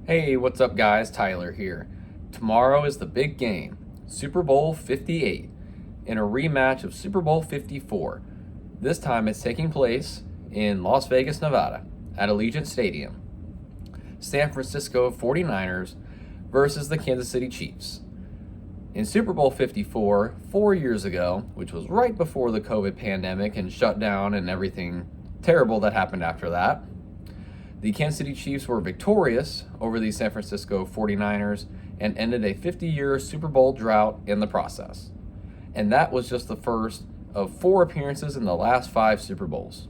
Hey, what's up, guys? Tyler here. Tomorrow is the big game, Super Bowl 58, in a rematch of Super Bowl 54. This time it's taking place in Las Vegas, Nevada, at Allegiant Stadium. San Francisco 49ers versus the Kansas City Chiefs. In Super Bowl 54, 4 years ago, which was right before the COVID pandemic and shutdown and everything terrible that happened after that, the Kansas City Chiefs were victorious over the San Francisco 49ers and ended a 50-year Super Bowl drought in the process. And that was just the first of 4 appearances in the last 5 Super Bowls.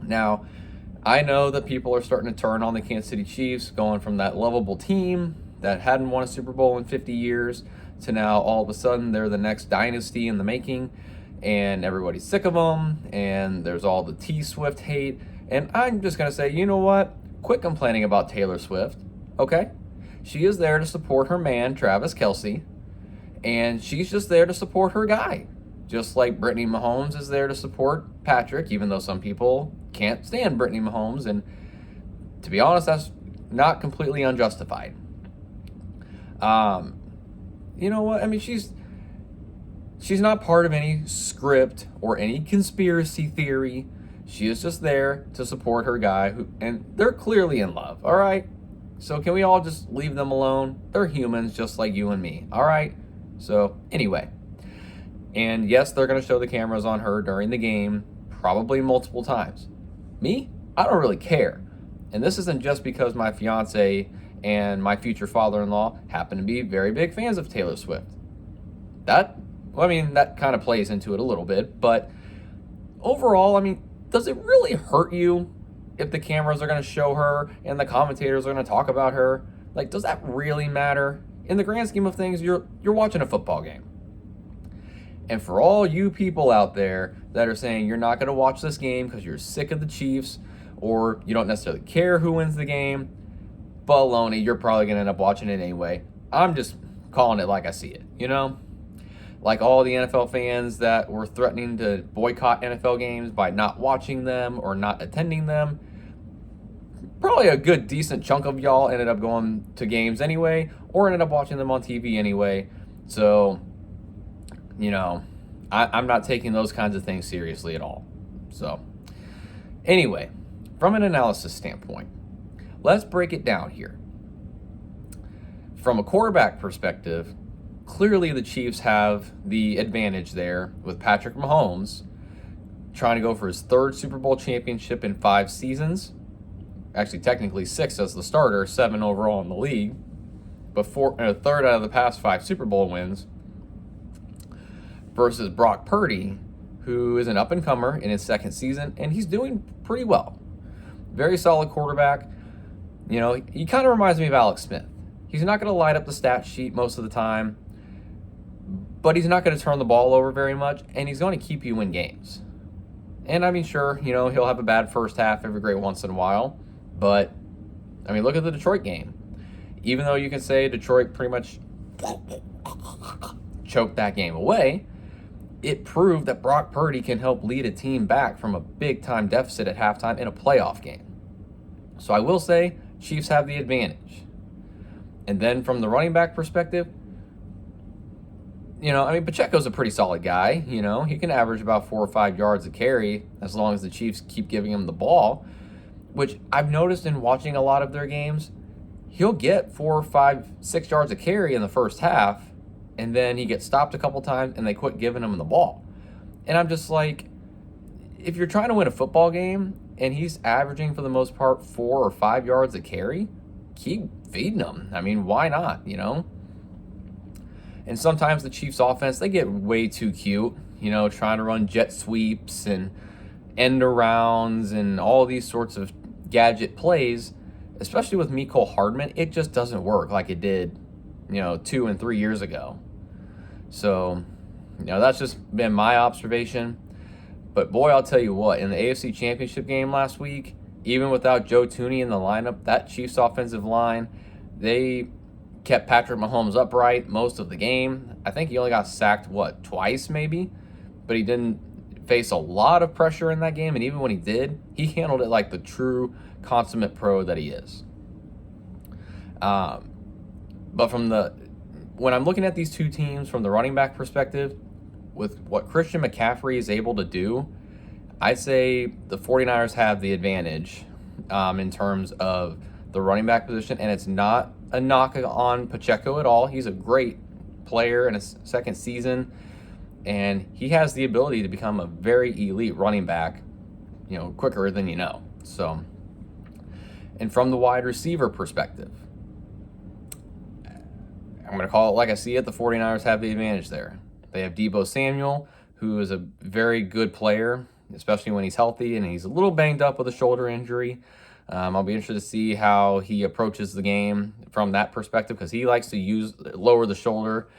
Now, I know that people are starting to turn on the Kansas City Chiefs, going from that lovable team that hadn't won a Super Bowl in 50 years to now all of a sudden they're the next dynasty in the making, and everybody's sick of them, and there's all the T-Swift hate. And I'm just going to say, you know what? Quit complaining about Taylor Swift, okay? She is there to support her man, Travis Kelce, and she's just there to support her guy. Just like Brittany Mahomes is there to support Patrick, even though some people can't stand Brittany Mahomes. And to be honest, that's not completely unjustified. You know what? I mean, she's not part of any script or any conspiracy theory. She is just there to support her guy, and they're clearly in love, all right? So can we all just leave them alone? They're humans just like you and me, all right? So anyway, and yes, they're going to show the cameras on her during the game, probably multiple times. Me? I don't really care. And this isn't just because my fiance and my future father-in-law happen to be very big fans of Taylor Swift. That kind of plays into it a little bit, but overall, does it really hurt you if the cameras are going to show her and the commentators are going to talk about her? Like, does that really matter? In the grand scheme of things, you're watching a football game. And for all you people out there that are saying you're not going to watch this game because you're sick of the Chiefs or you don't necessarily care who wins the game, baloney, you're probably going to end up watching it anyway. I'm just calling it like I see it, you know? Like all the NFL fans that were threatening to boycott NFL games by not watching them or not attending them. Probably a good, decent chunk of y'all ended up going to games anyway, or ended up watching them on TV anyway. So, you know, I'm not taking those kinds of things seriously at all. So, anyway, from an analysis standpoint, let's break it down here. From a quarterback perspective, clearly the Chiefs have the advantage there with Patrick Mahomes trying to go for his 3rd Super Bowl championship in 5 seasons. Actually, technically 6 as the starter, 7 overall in the league, but 3rd out of the past 5 Super Bowl wins, versus Brock Purdy, who is an up-and-comer in his 2nd season, and he's doing pretty well. Very solid quarterback. You know, he kind of reminds me of Alex Smith. He's not going to light up the stat sheet most of the time, but he's not going to turn the ball over very much, and he's going to keep you in games. And sure, you know, he'll have a bad first half every great once in a while, but, look at the Detroit game. Even though you can say Detroit pretty much choked that game away, it proved that Brock Purdy can help lead a team back from a big-time deficit at halftime in a playoff game. So I will say, Chiefs have the advantage. And then from the running back perspective, Pacheco's a pretty solid guy. You know, he can average about 4 or 5 yards a carry as long as the Chiefs keep giving him the ball, which I've noticed in watching a lot of their games. He'll get 4, 5, 6 yards a carry in the first half, and then he gets stopped a couple times, and they quit giving him the ball. And I'm just like, if you're trying to win a football game, and he's averaging for the most part 4 or 5 yards a carry, keep feeding him. Why not, you know? And sometimes the Chiefs offense, they get way too cute, you know, trying to run jet sweeps and end arounds and all these sorts of gadget plays, especially with Mecole Hardman. It just doesn't work like it did, 2 and 3 years ago. So, that's just been my observation. But boy, I'll tell you what, in the AFC Championship game last week, even without Joe Thuney in the lineup, that Chiefs offensive line, they kept Patrick Mahomes upright most of the game. I think he only got sacked, twice maybe? But he didn't face a lot of pressure in that game, and even when he did, he handled it like the true consummate pro that he is. Um, but when I'm looking at these two teams from the running back perspective, with what Christian McCaffrey is able to do, I'd say the 49ers have the advantage in terms of the running back position, and it's not a knock on Pacheco at all. He's a great player in his second season, and he has the ability to become a very elite running back, quicker than you know. So, and from the wide receiver perspective, I'm going to call it like I see it. The 49ers have the advantage there. They have Deebo Samuel, who is a very good player, especially when he's healthy, and he's a little banged up with a shoulder injury. I'll be interested to see how he approaches the game from that perspective, because he likes to lower the shoulder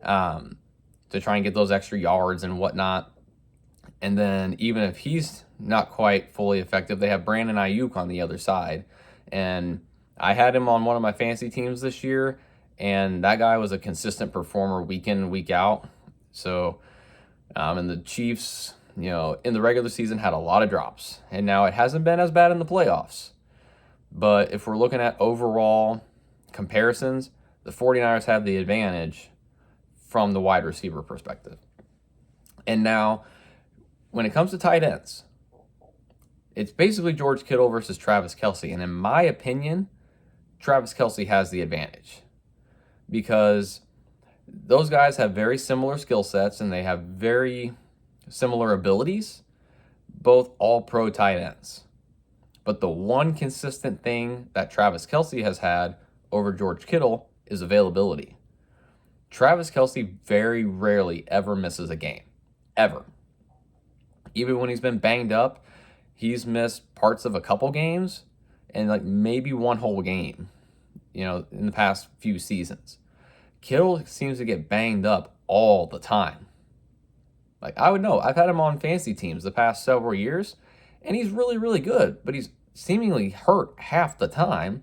to try and get those extra yards and whatnot. And then even if he's not quite fully effective, they have Brandon Ayuk on the other side. And I had him on one of my fantasy teams this year, and that guy was a consistent performer week in and week out. So, and the Chiefs, in the regular season had a lot of drops. And now it hasn't been as bad in the playoffs. But if we're looking at overall comparisons, the 49ers have the advantage from the wide receiver perspective. And now, when it comes to tight ends, it's basically George Kittle versus Travis Kelce. And in my opinion, Travis Kelce has the advantage, because those guys have very similar skill sets and they have very similar abilities, both all-pro tight ends. But the one consistent thing that Travis Kelce has had over George Kittle is availability. Travis Kelce very rarely ever misses a game, ever. Even when he's been banged up, he's missed parts of a couple games and like maybe one whole game, in the past few seasons. Kittle seems to get banged up all the time. Like, I would know. I've had him on fantasy teams the past several years, and he's really, really good, but he's seemingly hurt half the time.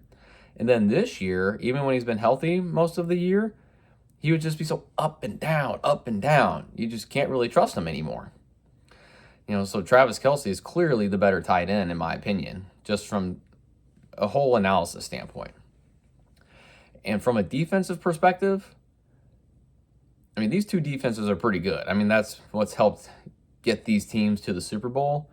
And then this year, even when he's been healthy most of the year, he would just be so up and down, up and down. You just can't really trust him anymore. So Travis Kelce is clearly the better tight end, in my opinion, just from a whole analysis standpoint. And from a defensive perspective, these two defenses are pretty good. That's what's helped get these teams to the Super Bowl.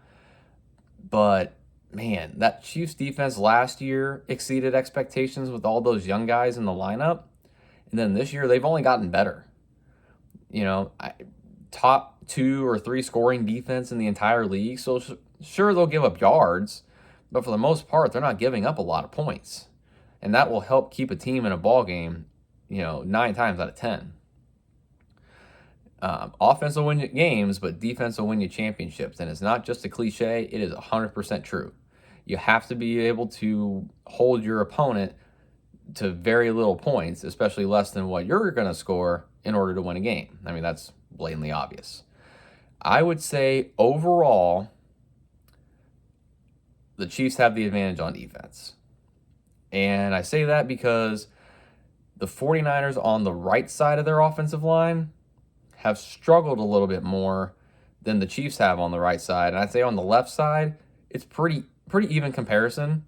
But, man, that Chiefs defense last year exceeded expectations with all those young guys in the lineup. And then this year, they've only gotten better. Top 2 or 3 scoring defense in the entire league. So, sure, they'll give up yards, but for the most part, they're not giving up a lot of points. And that will help keep a team in a ball game, 9 times out of 10. Offense will win you games, but defense will win you championships. And it's not just a cliche. It is 100% true. You have to be able to hold your opponent to very little points, especially less than what you're going to score in order to win a game. That's blatantly obvious. I would say overall, the Chiefs have the advantage on defense. And I say that because the 49ers on the right side of their offensive line have struggled a little bit more than the Chiefs have on the right side. And I'd say on the left side, it's pretty even comparison.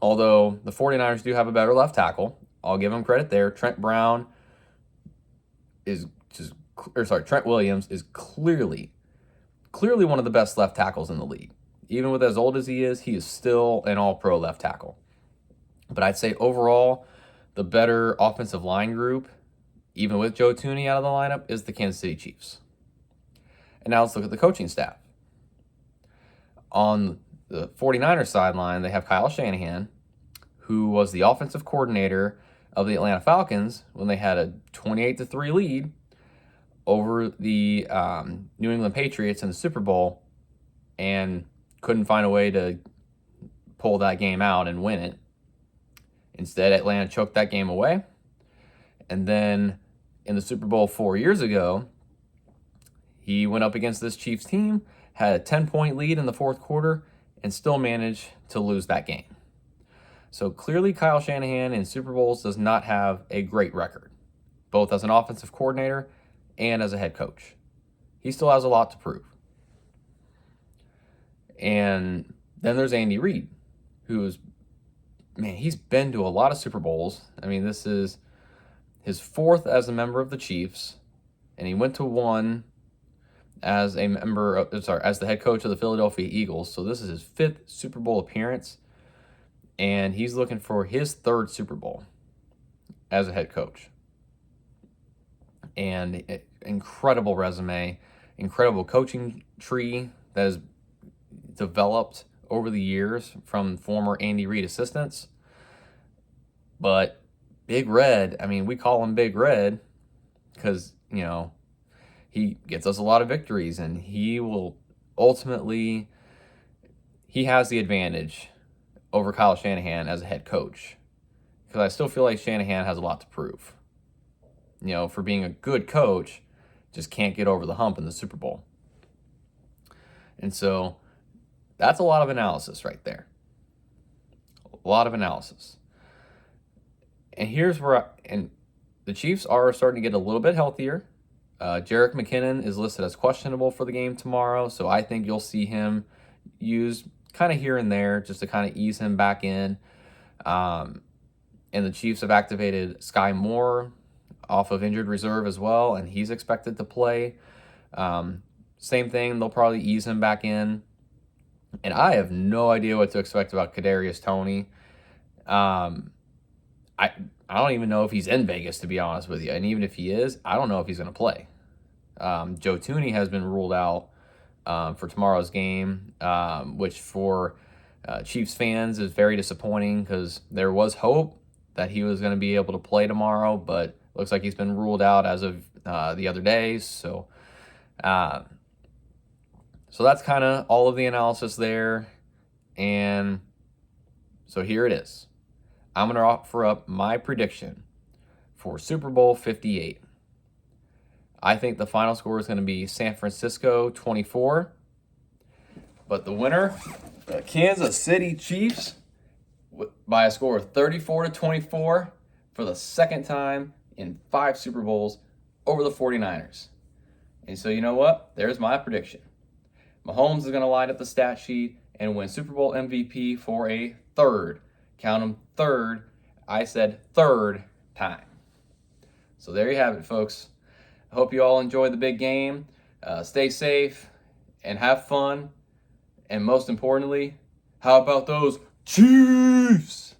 Although the 49ers do have a better left tackle. I'll give them credit there. Trent Williams is clearly one of the best left tackles in the league. Even with as old as he is still an all-pro left tackle. But I'd say overall, the better offensive line group, even with Joe Thuney out of the lineup, is the Kansas City Chiefs. And now let's look at the coaching staff. On the 49ers sideline, they have Kyle Shanahan, who was the offensive coordinator of the Atlanta Falcons when they had a 28-3 lead over the New England Patriots in the Super Bowl and couldn't find a way to pull that game out and win it. Instead, Atlanta choked that game away. And then in the Super Bowl 4 years ago, he went up against this Chiefs team, had a 10-point lead in the fourth quarter, and still managed to lose that game. So clearly Kyle Shanahan in Super Bowls does not have a great record, both as an offensive coordinator and as a head coach. He still has a lot to prove. And then there's Andy Reid, who's man, he's been to a lot of Super Bowls. I mean, this is his fourth as a member of the Chiefs, and he went to one as a member of, sorry, as the head coach of the Philadelphia Eagles. So this is his fifth Super Bowl appearance, and he's looking for his third Super Bowl as a head coach. And incredible resume, incredible coaching tree that has developed over the years from former Andy Reid assistants. But Big Red, I mean, we call him Big Red because, you know, he gets us a lot of victories, and he will ultimately, he has the advantage over Kyle Shanahan as a head coach, because I still feel like Shanahan has a lot to prove. You know, for being a good coach, just can't get over the hump in the Super Bowl. And so that's a lot of analysis right there. A lot of analysis. And here's where, and the Chiefs are starting to get a little bit healthier. Jerick McKinnon is listed as questionable for the game tomorrow, so I think you'll see him used kind of here and there just to kind of ease him back in. And the Chiefs have activated Sky Moore off of injured reserve as well, and he's expected to play. Same thing, they'll probably ease him back in. And I have no idea what to expect about Kadarius Toney. I don't even know if he's in Vegas, to be honest with you. And even if he is, I don't know if he's going to play. Joe Thuney has been ruled out for tomorrow's game, which for Chiefs fans is very disappointing, because there was hope that he was going to be able to play tomorrow, but looks like he's been ruled out as of the other day. So that's kind of all of the analysis there. And so here it is. I'm going to offer up my prediction for Super Bowl 58. I think the final score is going to be San Francisco 24. But the winner, the Kansas City Chiefs, by a score of 34-24 for the second time in 5 Super Bowls over the 49ers. And so you know what? There's my prediction. Mahomes is going to line up the stat sheet and win Super Bowl MVP for a third. Count them, third. I said third time. So there you have it, folks. I hope you all enjoy the big game. Stay safe and have fun. And most importantly, how about those Chiefs?